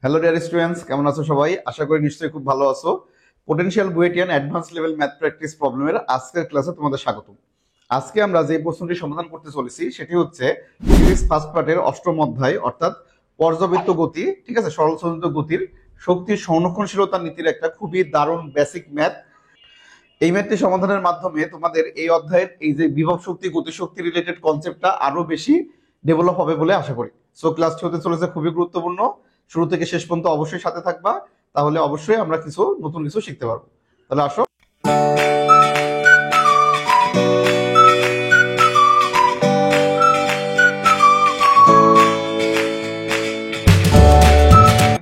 Hello dear students, কেমন আছো সবাই? আশা করি নিশ্চয়ই খুব ভালো আছো। পোটেনশিয়াল বুয়েটিয়ান অ্যাডভান্স লেভেল ম্যাথ প্র্যাকটিস প্রবলেমের আজকের ক্লাসে তোমাদের স্বাগত। আজকে আমরা যে প্রশ্নটি সমাধান করতে চলেছি সেটি হচ্ছে সিরিজ ফার্স্ট পার্টের অষ্টম অধ্যায় অর্থাৎ পর্যাবৃত্ত গতি, ঠিক আছে, সরল সঞ্চিত গতির শক্তির সংরক্ষণশীলতার নীতির একটা খুবই দারুণ বেসিক ম্যাথ। এই ম্যাথটি সমাধানের মাধ্যমে তোমাদের এই অধ্যায়ের এই যে বিভব শক্তি গতিশক্তি রিলেটেড কনসেপ্টটা আরো বেশি ডেভেলপ হবে বলে আশা করি। সো ক্লাসটি হতে চলেছে খুবই গুরুত্বপূর্ণ, শুরু থেকে শেষ পর্যন্ত অবশ্যই সাথে থাকবা, তাহলে অবশ্যই আমরা নতুন কিছু শিখতে পারবো। তাহলে আসো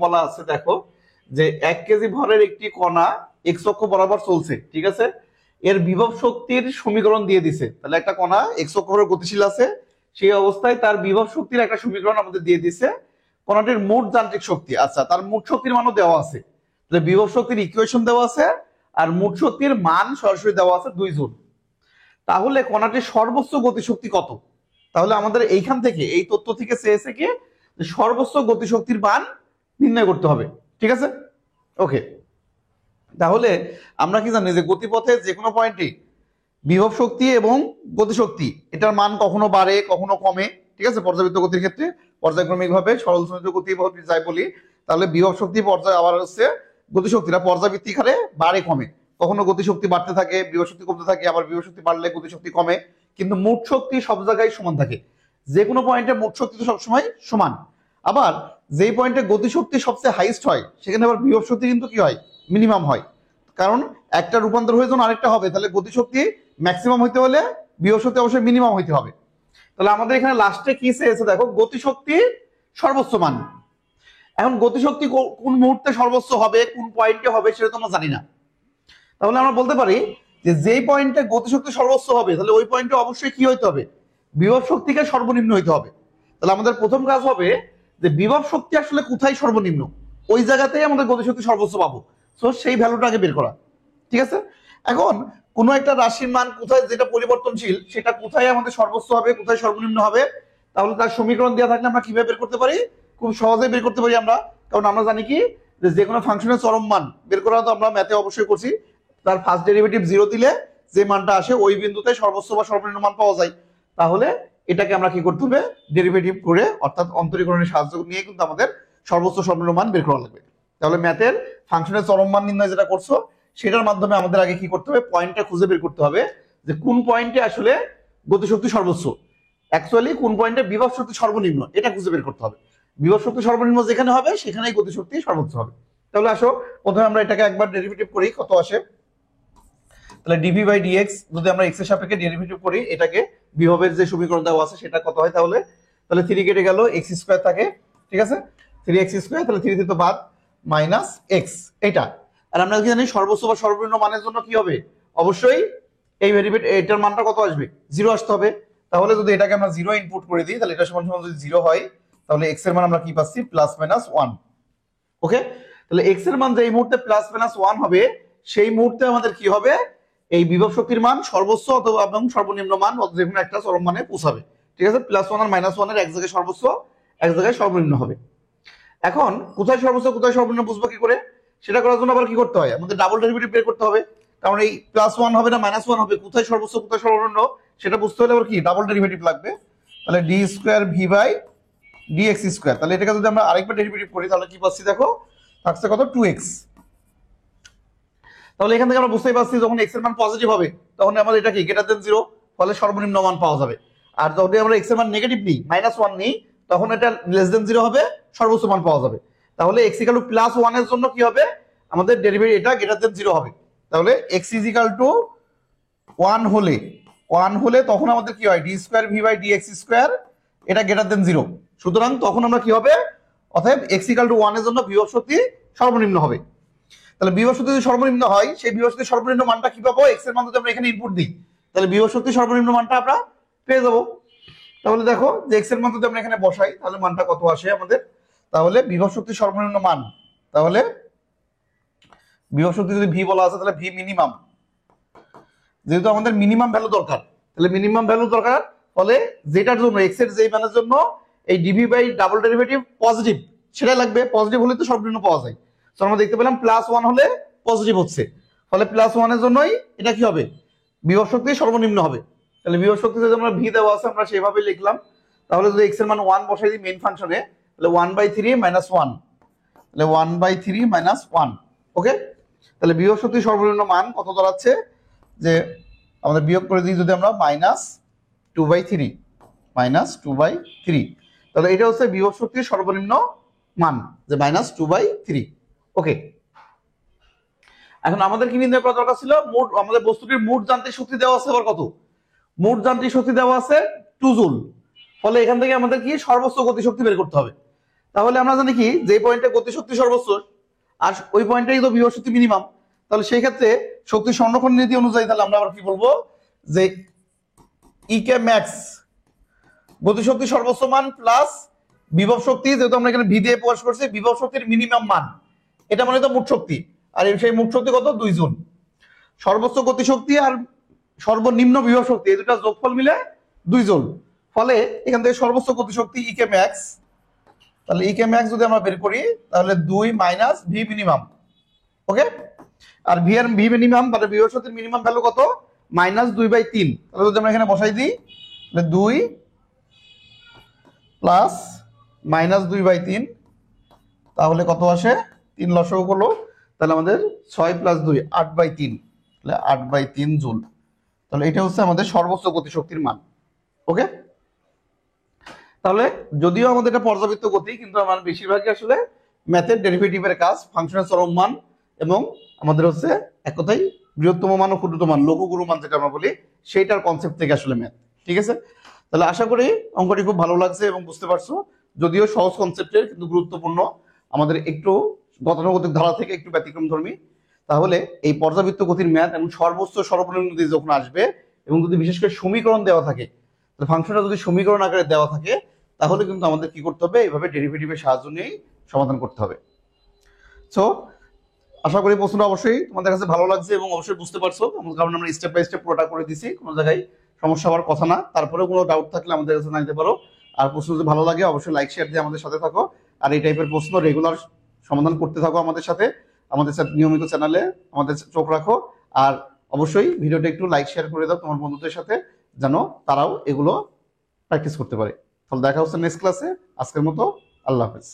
বলা আছে, দেখো যে 1 কেজি ভরের একটি কণা এক্স অক্ষ বরাবর চলছে, ঠিক আছে, এর বিভব শক্তির সমীকরণ দিয়ে দিছে। তাহলে একটা কণা এক্স অক্ষ বরাবর গতিশীল আছে, সেই অবস্থায় তার বিভব শক্তির একটা সমীকরণ আমাদের দিয়ে দিছে। কণাটির মোট যান্ত্রিক শক্তি, আচ্ছা তার মোট শক্তির মানও দেওয়া আছে, তাহলে বিভব শক্তির ইকুয়েশন দেওয়া আছে আর মোট শক্তির মান সরাসরি দেওয়া আছে 2 জুল। তাহলে কণাটির সর্বোচ্চ গতিশক্তি কত? তাহলে আমাদের এইখান থেকে এই তথ্য থেকে চেয়েছে কি সর্বোচ্চ গতিশক্তির মান নির্ণয় করতে হবে, ঠিক আছে। ওকে, তাহলে আমরা কি জানি যে গতিপথে যে কোনো পয়েন্টে বিভব শক্তি এবং গতিশক্তি এটার মান কখনো বাড়ে কখনো কমে, ঠিক আছে। পর্যাবৃত্ত গতির ক্ষেত্রে পর্যায়ক্রমিক ভাবে সরল সঞ্চিত গতি যাই বলি, তাহলে বিভব শক্তি পর্যায় আবার হচ্ছে গতিশক্তিটা পর্যাবৃত্তিক হারে বাড়ে কমে, কখনো গতিশক্তি বাড়তে থাকে বিভব শক্তি কমতে থাকে, আবার বিভব শক্তি বাড়লে গতিশক্তি কমে, কিন্তু মোট শক্তি সব জায়গায় সমান থাকে। যে কোনো পয়েন্টে মোট শক্তি তো সবসময় সমান। আবার যেই পয়েন্টে গতিশক্তি সবচেয়ে হাইস্ট হয় সেখানে আবার বিভব শক্তি কিন্তু কি হয়, মিনিমাম হয়। কারণ একটা রূপান্তর হয়ে যখন আরেকটা হবে, তাহলে গতিশক্তি ম্যাক্সিমাম হইতে হলে বিভব শক্তি অবশ্যই মিনিমাম হইতে হবে। তাহলে আমাদের এখানে লাস্টে কি চেয়েছে, দেখো গতিশক্তি সর্বোচ্চ মান। এখন গতিশক্তি কোন মুহূর্তে সর্বোচ্চ হবে, কোন পয়েন্টে হবে সেটা তো আমরা জানি না। তাহলে আমরা বলতে পারি যে যেই পয়েন্টে গতিশক্তি সর্বোচ্চ হবে তাহলে ওই পয়েন্টে অবশ্যই কি হইতে হবে, বিভব শক্তিকে সর্বনিম্ন হইতে হবে। তাহলে আমাদের প্রথম কাজ হবে যে বিভব শক্তি আসলে কোথায় সর্বনিম্ন, ওই জায়গাতেই আমাদের গতিশক্তি সর্বোচ্চ পাবো। সো সেই ভ্যালুটা আগে বের করা, ঠিক আছে। এখন কোনো একটা রাশির মান কোথায় যেটা পরিবর্তনশীল সেটা কোথায় আমাদের সর্বোচ্চ হবে কোথায় সর্বনিম্ন হবে, তাহলে তার সমীকরণ দেওয়া থাকলে আমরা কিভাবে বের করতে পারি, খুব সহজেই বের করতে পারি আমরা। কারণ আমরা জানি কি যে কোনো ফাংশনের চরম মান বের করা তো আমরা ম্যাথে অবশ্যই করছি, তার ফার্স্ট ডেরিভেটিভ 0 দিলে যে মানটা আসে ওই বিন্দুতে সর্বোচ্চ বা সর্বনিম্ন মান পাওয়া যায়। তাহলে এটাকে আমরা কি করতে হবে, ডেরিভেটিভ করে অর্থাৎ অন্তরীকরণের সাহায্য নিয়ে কিন্তু আমাদের সর্বোচ্চ সর্বনিম্ন মান বের করা লাগবে। তাহলে ম্যাথের ফাংশনের চরম মান নির্ণয় যেটা করছো সেটার মাধ্যমে আমাদের আগে কি করতে হবে, পয়েন্টটা খুঁজে বের করতে হবে যে কোন পয়েন্টে আসলে গতিশক্তি সর্বোচ্চ, অ্যাকচুয়ালি কোন পয়েন্টে বিভব শক্তি সর্বনিম্ন, এটা খুঁজে বের করতে হবে। বিভব শক্তি সর্বনিম্ন যেখানে হবে সেখানেই গতিশক্তি সর্বোচ্চ হবে। তাহলে আসো প্রথমে আমরা এটাকে একবার ডেরিভেটিভ করি, কত আসে। তাহলে ডিভি বাই ডিএক্স যদি আমরা এক্স এর সাপেক্ষে ডেরিভেটিভ করি, এটাকে বিভবের যে সমীকরণ দেওয়া আছে সেটা কত হয়, তাহলে তাহলে 3 কেটে গেল, এক্স স্কয়ার থাকে, ঠিক আছে, 3x স্কয়ার, তাহলে 3 থেকে তো বাদ মাইনাস এক্স এটা। আর আমরা কি জানি সর্বোচ্চ বা সর্বনিম্ন মানের জন্য কি হবে, অবশ্যই এই ভেরিয়েবল এটার মানটা কত আসবে, 0 আসতে হবে। তাহলে যদি এটাকে আমরা 0 ইনপুট করে দিই তাহলে এটা সমান সমান যদি 0 হয় তাহলে এক্স এর মান আমরা কি পাচ্ছি, প্লাস মাইনাস 1। ওকে, তাহলে এক্স এর মান যে এই মুহূর্তে প্লাস মাইনাস 1 হবে সেই মুহূর্তে আমাদের কি হবে, এই বিভব শক্তির মান সর্বোচ্চ অথবা এবং সর্বনিম্ন মান যে কোনো একটা চরম মানে পৌঁছাবে, ঠিক আছে। প্লাস 1 আর মাইনাস 1 এর এক জায়গায় সর্বোচ্চ এক জায়গায় সর্বনিম্ন হবে। এখন কোথায় সর্বোচ্চ কোথায় সর্বনিম্ন বুঝবো কি করে, সেটা করার জন্য আবার কি করতে হয়, আমাদের ডাবল ডেরিভেটিভ বের করতে হবে। কারণ এই প্লাস 1 হবে না মাইনাস 1 হবে, কোথায় সর্বোচ্চ কোথায় সর্বনিম্ন সেটা বুঝতে হলে আবার কি ডাবল ডেরিভেটিভ লাগবে। তাহলে D square V by DX square, তাহলে এটাকে যদি আমরা আরেকবার ডেরিভেটিভ করি তাহলে কি পাচ্ছি, দেখো থাকছে কত, 2x। তাহলে এখান থেকে আমরা বুঝতেই পারছি যখন এক্স এর মান পজিটিভ হবে তখন আমাদের এটা কি গ্রেটার দেন 0, ফলে সর্বনিম্ন মান পাওয়া যাবে। আর যদি আমরা এক্স এর মান নেগেটিভ নিই মাইনাস 1 নিই তখন এটা লেস দেন 0 হবে, সর্বোচ্চ মান পাওয়া যাবে। তাহলে x ইকুয়াল টু প্লাস 1 এর জন্য কি হবে, আমাদের ডেরিভেটিভ এটা গ্রেটার দেন 0 হবে। তাহলে x ইজ ইকুয়াল টু 1 হলে তখন আমাদের কি হয়, D square V by DX square, এটা গ্রেটার দেন 0। সুতরাং তখন আমরা কি হবে, অতএব x ইকুয়াল টু 1 এর জন্য বিভব শক্তি সর্বনিম্ন হবে। তাহলে বিভব শক্তি যদি সর্বনিম্ন হয় সেই বিভব শক্তির সর্বনিম্ন মানটা কি পাবো, x এর মান যদি আমরা এখানে ইনপুট দিই তাহলে বিভব শক্তির সর্বনিম্ন মানটা আমরা পেয়ে যাবো। তাহলে দেখো যে x এর মান যদি আমরা এখানে বসাই তাহলে মানটা কত আসে আমাদের, তাহলে বিভব শক্তির সর্বনিম্ন মান, তাহলে বিভব শক্তি যদি v বলা আছে তাহলে v মিনিমাম, যেহেতু আমাদের মিনিমাম ভ্যালু দরকার তাহলে মিনিমাম ভ্যালু দরকার, ফলে যেটার জন্য x এর যেই মানের জন্য এই DV by double derivative positive সেটাই লাগবে, পজিটিভ হলে তো সর্বনিম্ন পাওয়া যায়। তো আমরা দেখতে পেলাম +1 হলে পজিটিভ হচ্ছে, ফলে +1 এর জন্যই এটা কি হবে, বিভব শক্তি সর্বনিম্ন হবে। তাহলে বিভব শক্তি যদি আমরা ভি দেওয়া আছে আমরা সেভাবে লিখলাম। তাহলে যদি এক্স এর মান 1 বসাই দিই মেইন ফাংশনে, তাহলে 1/3 - 1, তাহলে 1/3 - 1। ওকে, তাহলে বিভব শক্তি সর্বনিম্ন মান কত দাঁড়াচ্ছে, যে আমাদের বিয়োগ করে দিই যদি আমরা -2/3, -2/3, তাহলে এটা হচ্ছে বিভব শক্তির সর্বনিম্ন মান, যে -2/3। ওকে, এখন আমাদের কি নির্ণয় করা দরকার ছিল, মোট আমাদের বস্তুটির মোট যান্ত্রিক শক্তি দেওয়া আছে আবার কত, মোট যান্ত্রিক শক্তি দেওয়া আছে 2 জুল। ফলে এখান থেকে আমাদের কি সর্বোচ্চ গতিশক্তি বের করতে হবে। তাহলে আমরা জানি কি, যে পয়েন্টে গতিশক্তি সর্বোচ্চ আর ওই পয়েন্টেই তো বিভব শক্তি মিনিমাম, তাহলে সেই ক্ষেত্রে শক্তি সংরক্ষণ নীতি অনুযায়ী তাহলে আমরা আবার কি বলবো, যে ইকে ম্যাক্স গতিশক্তি সর্বোচ্চ মান প্লাস বিভব শক্তি, যেহেতু আমরা এখানে ভি দিয়ে প্রকাশ করছি, বিভব শক্তির মিনিমাম মান, এটা মানে তো মোট শক্তি, আর সেই মোট শক্তি কত, 2 জুল। সর্বোচ্চ গতিশক্তি আর সর্বনিম্ন বিভব শক্তি এই দুটা যোগফল মিলে 2 জুল। ফলে এখান থেকে সর্বোচ্চ গতিশক্তি ইকে ম্যাক্স, তাহলে ইকে ম্যাক্স যদি আমরা বের করি তাহলে 2 মাইনাস ভি মিনিমাম। ওকে, আর ভি মিনিমাম মানে বিভব শক্তির মিনিমাম ভ্যালু কত, -2/3। তাহলে যদি আমরা এখানে বসাই দিই তাহলে 2 প্লাস -2/3, তাহলে কত আসে, 3 লসাগু হলো, তাহলে আমাদের 6 + 2 8/3, তাহলে 8/3 জুল। তাহলে এটা হচ্ছে আমাদের সর্বোচ্চ গতিশক্তির মান। ওকে, তাহলে যদিও আমাদের এটা পর্যাবৃত্ত গতি, কিন্তু আমার বেশিরভাগই আসলে ম্যাথের ডেরিভেটিভের কাজ, ফাংশনের চরম মান এবং আমাদের হচ্ছে এক কথাই বৃহত্তম মান ও ক্ষুদ্রতম মান, লঘু গুরু মান যেটা আমরা বলি, সেইটার কনসেপ্ট থেকে আসলে ম্যাথ। ঠিক আছে, তাহলে আশা করি অঙ্কটি খুব ভালো লাগছে এবং বুঝতে পারছো, যদিও সহজ কনসেপ্টের কিন্তু গুরুত্বপূর্ণ, আমাদের একটু গতানুগতিক ধারা থেকে একটু ব্যতিক্রমধর্মী। তাহলে এই পর্যাবৃত্ত গতির ম্যাথ এবং সর্বোচ্চ সর্বনিম্ন দিয়ে যখন আসবে, এবং যদি বিশেষ করে সমীকরণ দেওয়া থাকে, ফাংশনটা যদি সমীকরণ আকারে দেওয়া থাকে, তাহলে কিন্তু আমাদের কি করতে হবে, এইভাবে ডেরিভেটিভের সাহায্য নিয়েই সমাধান করতে হবে। সো আশা করি প্রশ্নটা অবশ্যই তোমাদের কাছে ভালো লাগছে এবং অবশ্যই বুঝতে পারছো, কারণ আমরা স্টেপ বাই স্টেপ পুরোটা করে দিছি, কোনো জায়গায় সমস্যা হওয়ার কথা না। তারপরেও কোনো ডাউট থাকলে আমাদের কাছে জানাতে পারো। আর প্রশ্ন যদি ভালো লাগে অবশ্যই লাইক শেয়ার দিয়ে আমাদের সাথে থাকো, আর এই টাইপের প্রশ্ন রেগুলার সমাধান করতে থাকো আমাদের সাথে নিয়মিত চ্যানেলে আমাদের চোখ রাখো। আর অবশ্যই ভিডিওটা একটু লাইক শেয়ার করে দাও তোমার বন্ধুদের সাথে, যেন তারাও এগুলো প্র্যাকটিস করতে পারে। তাহলে দেখা হচ্ছে নেক্সট ক্লাসে। আজকের মতো আল্লাহ হাফেজ।